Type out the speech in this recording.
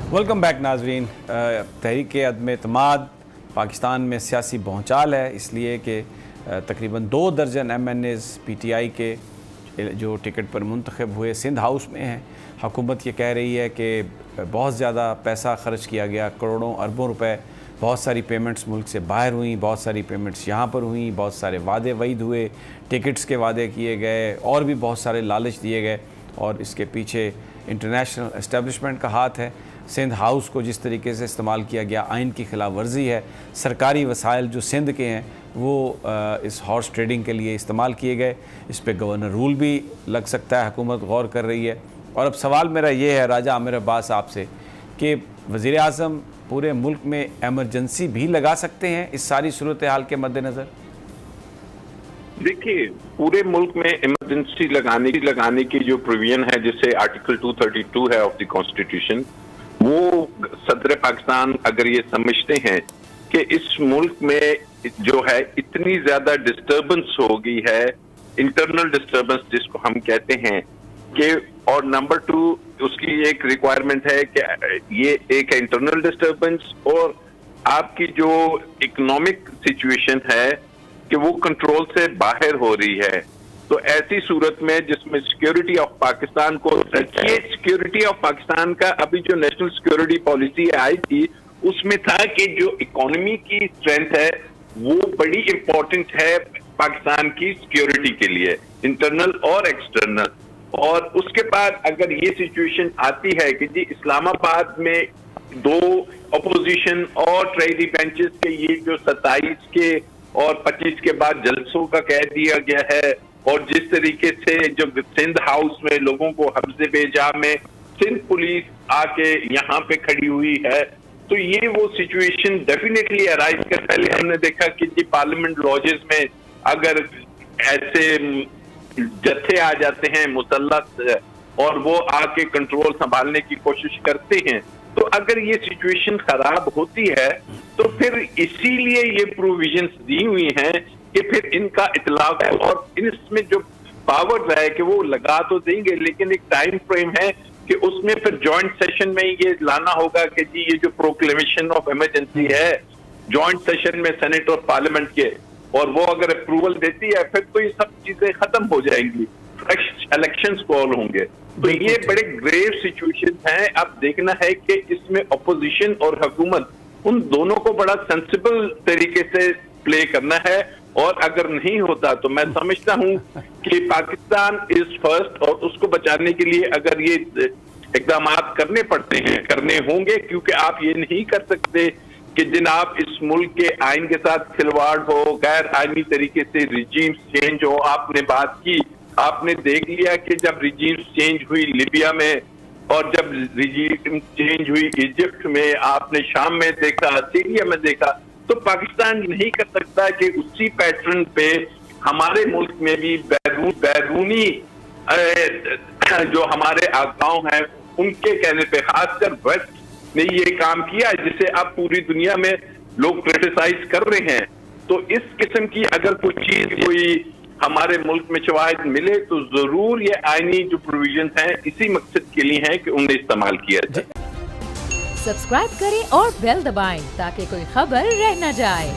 Welcome back नाजरीन। तहरीक अदम एतमाद पाकिस्तान में सियासी भौचाल है, इसलिए कि तकरीबन 2 दर्जन MNAs PTI के जो टिकट पर मुंतखब हुए सिंध हाउस में हैं। हुकूमत ये कह रही है कि बहुत ज़्यादा पैसा ख़र्च किया गया, करोड़ों अरबों रुपए, बहुत सारी पेमेंट्स मुल्क से बाहर हुई, बहुत सारी पेमेंट्स यहाँ पर हुई, बहुत सारे वादे वईद हुए, टिकट्स के वादे किए गए और भी बहुत सारे लालच दिए गए और इसके पीछे इंटरनेशनल एस्टेब्लिशमेंट का हाथ है। सिंध हाउस को जिस तरीके से इस्तेमाल किया गया आइन की खिलाफ वर्जी है। सरकारी वसाइल जो सिंध के हैं वो इस हॉर्स ट्रेडिंग के लिए इस्तेमाल किए गए। इस पर गवर्नर रूल भी लग सकता है, हुकूमत गौर कर रही है। और अब सवाल मेरा ये है राजा आमिर अब्बास आपसे कि वज़ीर आज़म पूरे मुल्क में एमरजेंसी भी लगा सकते हैं इस सारी सूरत हाल के मद्देनज़र? देखिए, पूरे मुल्क में इमरजेंसी लगाने की जो प्रोविजन है, जिसे आर्टिकल 232 है ऑफ द कॉन्स्टिट्यूशन, वो सदर पाकिस्तान अगर ये समझते हैं कि इस मुल्क में जो है इतनी ज्यादा डिस्टर्बेंस हो गई है, इंटरनल डिस्टर्बेंस जिसको हम कहते हैं कि, और नंबर 2 उसकी एक रिक्वायरमेंट है कि ये एक इंटरनल डिस्टर्बेंस और आपकी जो इकोनॉमिक सिचुएशन है कि वो कंट्रोल से बाहर हो रही है। तो ऐसी सूरत में जिसमें सिक्योरिटी ऑफ पाकिस्तान को, ये सिक्योरिटी ऑफ पाकिस्तान का अभी जो नेशनल सिक्योरिटी पॉलिसी आई थी उसमें था कि जो इकोनॉमी की स्ट्रेंथ है वो बड़ी इंपॉर्टेंट है पाकिस्तान की सिक्योरिटी के लिए, इंटरनल और एक्सटर्नल। और उसके बाद अगर ये सिचुएशन आती है कि जी इस्लामाबाद में 2 अपोजिशन और ट्रायली बेंचेस के ये जो 27 के और 25 के बाद जलसों का कह दिया गया है, और जिस तरीके से जो सिंध हाउस में लोगों को हब्से बेजा में सिंध पुलिस आके यहाँ पे खड़ी हुई है, तो ये वो सिचुएशन डेफिनेटली अराइज कर। पहले हमने देखा कि जी पार्लियामेंट लॉजेस में अगर ऐसे जत्थे आ जाते हैं मुसल्लत और वो आके कंट्रोल संभालने की कोशिश करते हैं, तो अगर ये सिचुएशन खराब होती है तो फिर इसीलिए ये प्रोविजंस दी हुई हैं कि फिर इनका इतलाक है और इसमें जो पावर है कि वो लगा तो देंगे, लेकिन एक टाइम फ्रेम है कि उसमें फिर जॉइंट सेशन में ये लाना होगा कि जी ये जो प्रोक्लेमेशन ऑफ इमरजेंसी है जॉइंट सेशन में सेनेट और पार्लियामेंट के, और वो अगर अप्रूवल देती है फिर तो ये सब चीजें खत्म हो जाएंगी, इलेक्शंस कॉल होंगे। तो ये बड़े ग्रेव सिचुएशन है। अब देखना है कि इसमें अपोजिशन और हुकूमत उन दोनों को बड़ा सेंसिबल तरीके से प्ले करना है, और अगर नहीं होता तो मैं समझता हूं कि पाकिस्तान इज फर्स्ट, और उसको बचाने के लिए अगर ये इकदाम करने पड़ते हैं, करने होंगे, क्योंकि आप ये नहीं कर सकते कि जनाब इस मुल्क के आइन के साथ खिलवाड़ हो, गैर आईनी तरीके से रिजीम चेंज हो। आपने बात की, आपने देख लिया कि जब रिजीम चेंज हुई लिबिया में और जब रिजीम चेंज हुई इजिप्ट में, आपने शाम में देखा, सीरिया में देखा, तो पाकिस्तान नहीं कर सकता कि उसी पैटर्न पे हमारे मुल्क में भी बैरूनी जो हमारे आकाओं हैं उनके कहने पे, खासकर वेस्ट ने ये काम किया जिसे अब पूरी दुनिया में लोग क्रिटिसाइज कर रहे हैं। तो इस किस्म की अगर कोई चीज कोई हमारे मुल्क में शवाहिद मिले तो जरूर ये आईनी जो प्रोविजन हैं इसी मकसद के लिए हैं कि उन्हें इस्तेमाल किया जाए। सब्सक्राइब करें और बेल दबाएं ताकि कोई खबर रह न जाए।